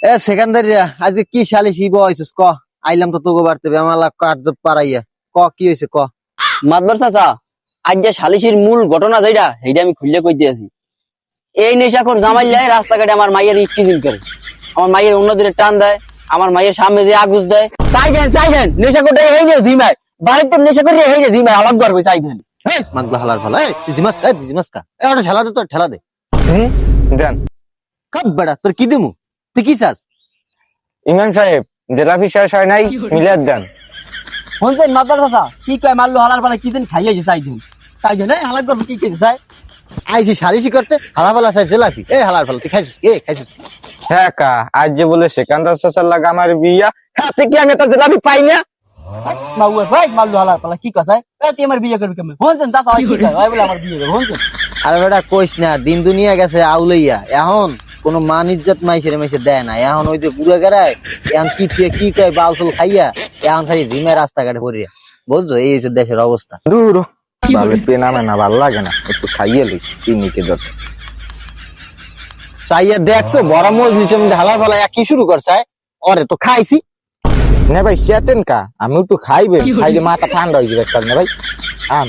এ সেকেন্ডারিয়া আজকে কি সালিশি বইছিস ক? আইলাম তো তোকে বাড়তে বেমালা কার্য পারাইয়া ক কি হয়েছে ক? মাতবার চাচা, আজ যে সালিশির মূল ঘটনা যেটা সেইটা আমি খুললে কই দিয়েছি। এই নেশাখোর জামাইলাই রাস্তাঘাটে আমার মাইয়ের ইফটিজিং করে, আমার মাইয়ের অন্যদের টান দেয়, আমার মাইয়ের সামনে যে আগুস দেয়। চাইছেন নেশাখোরটা এই যে জিমায় বাড়িতে নেশা করে এই যে জিমায় আলাদা করবে চাইছেন। এই মাগলা হালার ফালা তুই জিমাস কা ওটা ঠেলা দে, তোর ঠেলা দে। দেন কাপ বেড়া তোর কি দিমু? তুই কি চাস? ইমাম সাহেব, জেলাপি শেষ হয় নাই, মিলিয়ে দেন। শুনছেন মাতবার চাচা কি কয়? মারলো হালার পালা কি দিন খাইয়ে চাইছেন এই হালাক করবে কি খেয়েছে চাই? আইসি সালিশি করতে হালা ফালা চাই জেলাপি। এই হালার ফালা তুই খাইছিস খাইছিস? হ্যাঁ কা, আজ যে বলে সেকান্দার চাচার লাগা আমার বিয়া, হাতে কি আমি একটা জেলাপি পাই না? মাউয়া ভাই মারলো হালার পালা কি কথা? তুই আমার বিয়ে করবি কেমন? শুনছেন চাচা কি কয়? ভাই বলে আমার বিয়ে করবে। শুনছেন? আরে বেটা কইস না, দিন দুনিয়া গেছে আউলাইয়া, এখন কোন মান ইজ্জত মাইসের মেসে দেয় না। এখন ওই যে বুড়া গেড়ায় এখন কি কয় বাউসল খাইয়া এখন খালি জিমে রাস্তাঘাটে পড়িয়া, বুঝছো? এই হচ্ছে দেশের অবস্থা। দূর ভালো পেন আমে না, ভালো লাগে না, একটু খাইয়ে লই চিনিকে দশ। চাইয়া দেখছো বড় মজলিস হালার ফালা কি শুরু করছে? ওরে তো খাইছি না ভাই চেতেন কা, আমি একটু খাইবে, খাইলে মাথা ঠান্ডা হয়ে যাবে না ভাই। আম